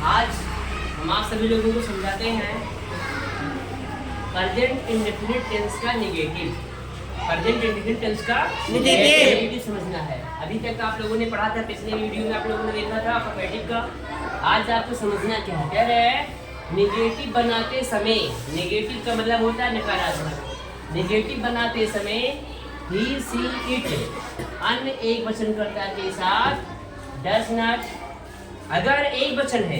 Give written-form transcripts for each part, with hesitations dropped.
आज हम आप सभी लोगों को समझाते हैं प्रेजेंट इंडेफिनिट टेंस का नेगेटिव। प्रेजेंट इंडेफिनिट टेंस का नेगेटिव समझना है। अभी तक आप लोगों ने पढ़ा था, पिछले वीडियो में आप लोगों ने देखा था अफर्मेटिव का। आज आपको समझना क्या है, कह रहे हैं नेगेटिव बनाते समय, नेगेटिव का मतलब होता है नकारात्मक। नेगेटिव बनाते समय ही सी इट अन्य एक वचनकर्ता के साथ डज नॉट, अगर एक वचन है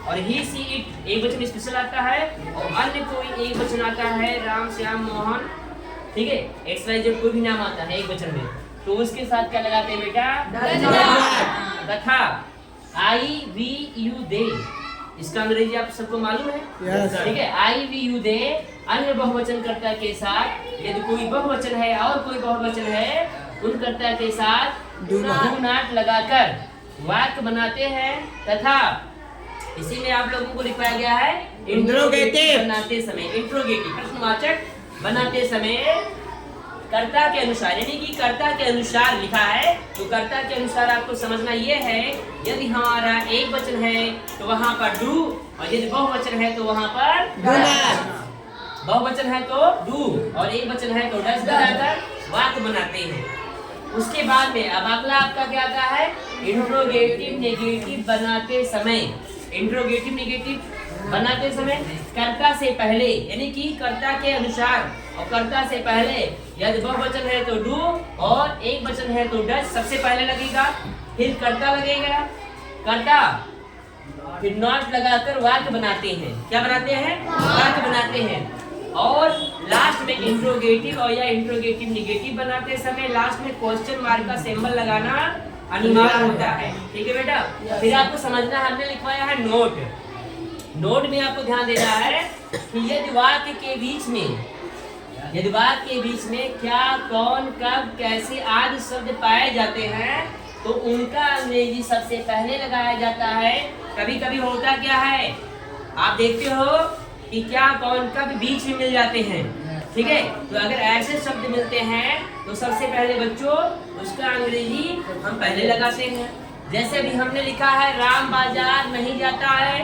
और ही सी इट एक वचन स्पेशल आता है और अन्य कोई एक वचन आता है, राम श्याम मोहन, ठीक है, एक्स वाई जेड कोई भी नाम आता है एक वचन में, तो उसके साथ क्या लगाते हैं बेटा, तथा आई वी यू दे। इसका अंग्रेजी आप सबको मालूम है, ठीक है। आई वी यू दे अन्य बहुवचनकर्ता के साथ, यदि कोई बहुवचन है और कोई बहुवचन है, उन कर्ता के साथ डू नॉट लगाकर वाक्य बनाते हैं। तथा इसी में आप लोगों को लिखवाया गया है इंट्रोगेटिव बनाते समय, इंट्रोगेटिव प्रश्नवाचक बनाते समय कर्ता के अनुसार, यानी कि कर्ता के अनुसार लिखा है, तो कर्ता के अनुसार आपको समझना ये है, यदि हमारा एक वचन है तो वहाँ पर डू, और यदि बहुवचन है तो वहाँ पर डू नॉट। बहुवचन है तो डू और एक वचन है तो डज लगाकर वाक्य बनाते हैं। उसके बाद में अब अगला आपका क्या आता है, इंट्रोगेटिव नेगेटिव बनाते समय। इंट्रोगेटिव नेगेटिव बनाते समय कर्ता से पहले, यानी कि कर्ता के अनुसार और कर्ता से पहले, यदि बहुवचन है तो डू और एक वचन है तो डज सबसे पहले लगेगा, फिर कर्ता लगेगा, कर्ता, फिर नॉट लगाकर वाक्य बनाते हैं। क्या बनाते हैं? वाक्य बनाते हैं। और लास्ट में इंट्रोगेटिव और या इंट्रोगेटिव नेगेटिव बनाते समय लास्ट में क्वेश्चन मार्क का सिंबल लगाना अनिवार्य होता है, ठीक है बेटा। फिर आपको समझना, हमने लिखवाया है नोट। नोट में आपको ध्यान देना है कि यदि वाक्य के बीच में, यदि वाक्य के बीच में क्या, कौन, कब, कैसे आदि शब्द पाए जाते हैं तो उनका अंग्रेजी सबसे पहले लगाया जाता है। कभी कभी होता क्या है, आप देखते हो कि क्या, कौन, कब बीच में मिल जाते हैं, ठीक है। तो अगर ऐसे शब्द मिलते हैं तो सबसे पहले बच्चों उसका अंग्रेजी हम पहले लगाते हैं। जैसे अभी हमने लिखा है राम बाजार नहीं जाता है,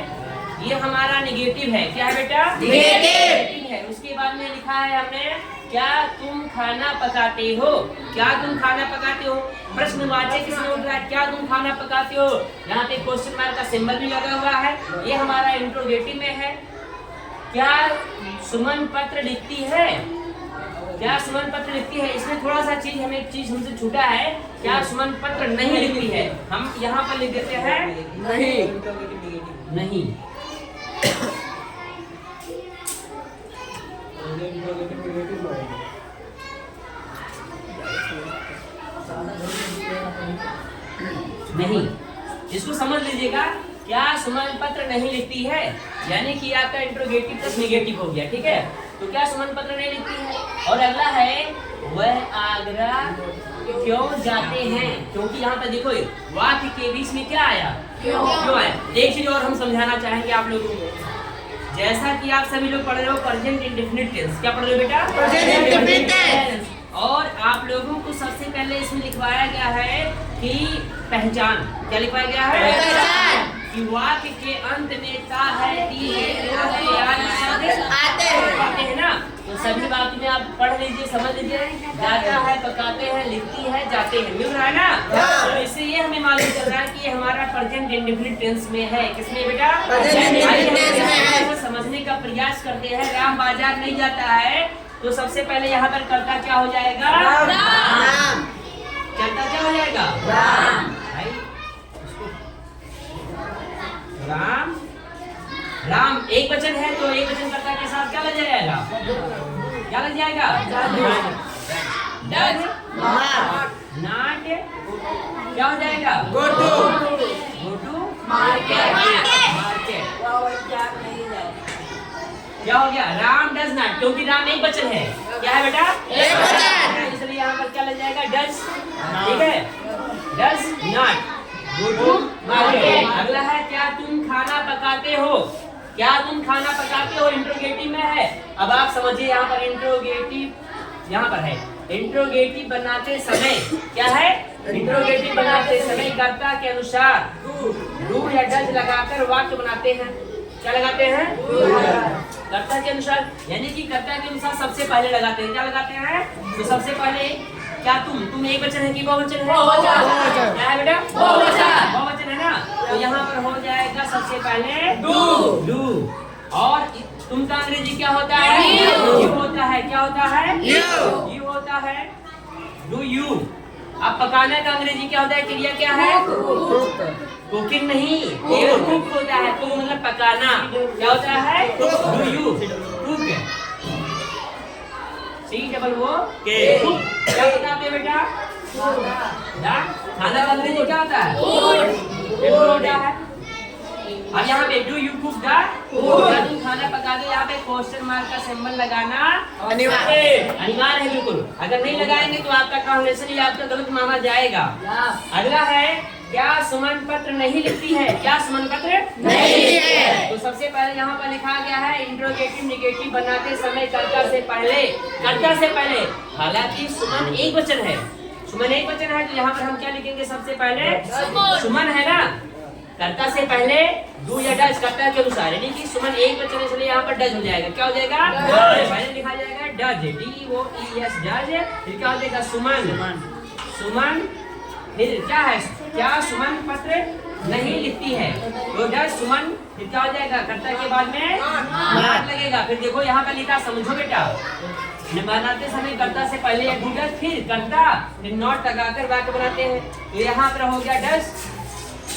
ये हमारा नेगेटिव है। क्या है बेटा? नेगेटिव है। उसके बाद में लिखा है हमने क्या तुम खाना पकाते हो, क्या तुम खाना पकाते हो, प्रश्नवाचक इसमें उठ रहा है, क्या तुम खाना पकाते हो, यहाँ पे क्वेश्चन मार्क का सिंबल भी लगा हुआ है, ये हमारा इंट्रोगेटिव में है। क्या सुमन पत्र लिखती है, क्या सुमन पत्र लिखती है, इसमें थोड़ा सा चीज, हमें एक चीज हमसे छूटा है, क्या सुमन पत्र नहीं लिखती है, हम यहाँ पर लिख देते हैं नहीं, नहीं। नहीं, इसको समझ लीजिएगा, क्या सुमन पत्र नहीं लिखती है, यानी कि आपका इंट्रोगेटिव प्लस नेगेटिव हो गया, ठीक है। तो क्या सुमन पत्र नहीं लिखती है। और अगला है वह आगरा क्यों जाते हैं, क्योंकि यहाँ पर देखो वाक्य के बीच में क्या आया, क्यों आया। एक चीज और हम समझाना चाहेंगे आप लोगों को, जैसा कि आप सभी लोग पढ़ रहे हो प्रेजेंट इंडेफिनिट टेंस, क्या पढ़ रहे हो बेटा? Present indefinite tense. और आप लोगों को सबसे पहले इसमें लिखवाया गया है कि पहचान, क्या लिखवाया गया है? पहचान। कि वाक्य के अंत में ता है, ती है, आते हैं ना, तो सभी बात में आप पढ़ लीजिए, समझ लीजिए। जाता है, पकाते हैं, लिखती है, जाते हैं, मिल रहा है ना। तो इससे ये हमें मालूम चल रहा है कि हमारा प्रेजेंट इंडेफिनिट टेंस में है। किसमें बेटा? समझने का प्रयास करते हैं। राम बाजार नहीं जाता है, तो सबसे पहले यहाँ पर कर्ता क्या हो जाएगा? राम। कर्ता क्या हो जाएगा? राम। राम, राम एक वचन है तो एक वचन कर्ता के साथ क्या लग जाएगा? क्या लग जाएगा? डज नॉट, क्या हो जाएगा? Go to market. क्या हो गया? राम डज नॉट, क्योंकि राम एक वचन है। क्या है बेटा? एक वचन, इसलिए यहाँ पर क्या लग जाएगा? डज, ठीक है, does not go to market. अगला है क्या तुम खाना पकाते हो, क्या तुम खाना पकाते हो, इंट्रोगेटिव में है। अब आप समझिए यहाँ पर इंट्रोगेटिव, यहाँ पर है इंट्रोगेटिव बनाते समय क्या है? इंट्रोगेटिव बनाते समय कर्ता के अनुसार डू या डज लगाकर वाक्य बनाते हैं। क्या लगाते हैं? कर्ता के अनुसार, यानी कि कर्ता के अनुसार सबसे पहले लगाते हैं। क्या लगाते हैं? तो सबसे पहले क्या तुम एक वचन है कि बहुवचन है? क्या है बेटा? बहुवचन है ना, तो यहाँ पर हो जाएगा सबसे पहले डू। और तुम का अंग्रेजी क्या होता है? यू होता है। क्या होता है? यू होता है। Do you. अब पकाने का अंग्रेजी क्या होता है? क्रिया क्या है? कुकिंग नहीं, कुक होता है। कुक मतलब पकाना। क्या होता है? Do you cook. C double O K cook. क्या बताते हैं बेटा? खाना का अंग्रेजी क्या होता है? होता है। अब यहाँ पे do you cook the food, तुम खाना पका दो। यहाँ पे क्वेश्चन मार्क का सिंबल लगाना अनिवार्य है बिल्कुल। अगर नहीं लगाएंगे तो आपका ट्रांसलेशन ही आपका गलत माना जाएगा। अगला है, क्या सुमन पत्र नहीं लिखती है? क्या सुमन पत्र नहीं है? तो सबसे पहले यहाँ पर लिखा गया है इंट्रोगेटिव निगेटिव बनाते समय कर्ता से पहले। हालांकि सुमन एक वचन है, तो यहाँ पर हम क्या लिखेंगे? सबसे पहले सुमन है ना, कर्ता से पहले डू या डज कर्ता के अनुसार, यानी कि सुमन एक वचन है इसलिए यहाँ पर डज हो जाएगा। क्या हो जाएगा? पहले लिखा जाएगा डज, DOES डज। फिर क्या हो जाएगा? सुमन। फिर क्या है? क्या सुमन पत्र नहीं लिखती है? तो डज सुमन। फिर क्या हो जाएगा? कर्ता के बाद में नॉट लगेगा। फिर देखो यहाँ पर लिखा, समझो बेटा, बनाते समय कर्ता से पहले डू डज, फिर कर्ता, फिर नॉट लगाकर वाक्य बनाते हैं। तो यहाँ पर हो गया डज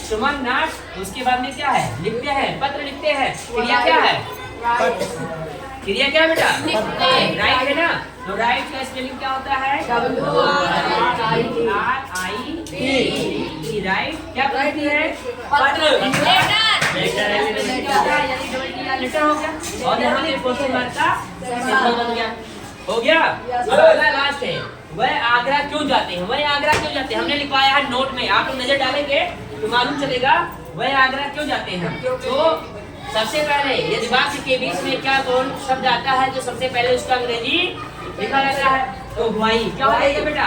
सुमन नॉट, उसके बाद में क्या है? लिखते हैं, पत्र लिखते हैं। क्रिया क्या है? क्रिया क्या बेटा? राइट है ना, तो राइट का स्पेलिंग क्या होता है? RIT। राइट क्या करती है? पत्र। लेटर हो गया। और यहाँ पे क्वेश्चन मार्क का सिंबल बन गया। हो गया। अगला लास्ट है, वह आगरा क्यों जाते हैं? हमने लिखवाया है नोट में, आप नजर डालेंगे तो मालूम चलेगा वह आगरा क्यों जाते हैं। तो सबसे पहले यदि वाक्य के बीच में क्या कौन शब्द आता है जो सबसे पहले उसका अंग्रेजी लिखा जाता है, तो वाई। क्या हो जाएगा बेटा?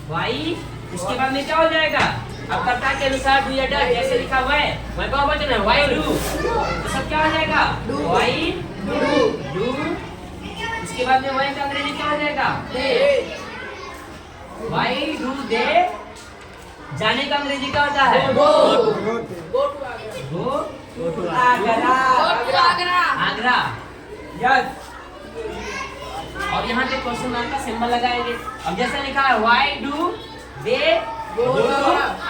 वाई। उसके बाद में क्या हो जाएगा? अब कर्ता के अनुसार डू या डज जैसे लिखा हुआ है, वह क्या वचन है? Why do. तो सब क्या हो जाएगा? Why do. उसके बाद में वाई का अंग्रेजी क्या हो जाएगा? Why do they. जाने का अंग्रेजी क्या होता है? गो आगरा। यस। और यहाँ पे क्वेश्चन मार्क का सिंबल लगाएंगे। अब जैसा लिखा है व्हाई डू दे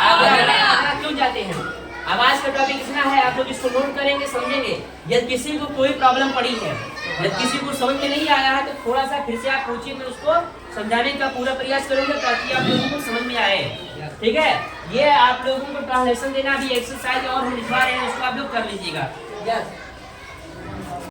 आगरा क्यों जाते हैं। अब आज का टॉपिक इतना है, आप लोग इसको नोट करेंगे, समझेंगे। यदि किसी को कोई प्रॉब्लम पड़ी है, यदि किसी को समझ में नहीं आया है, तो थोड़ा सा फिर से आप पूछिए, मैं उसको समझाने का पूरा प्रयास करूंगा ताकि आप लोगों को समझ में आए। ठीक है, ये आप लोगों को ट्रांसलेशन देना भी एक्सरसाइज और हम लिखवा रहे हैं, उसको आप लोग कर लीजिएगा।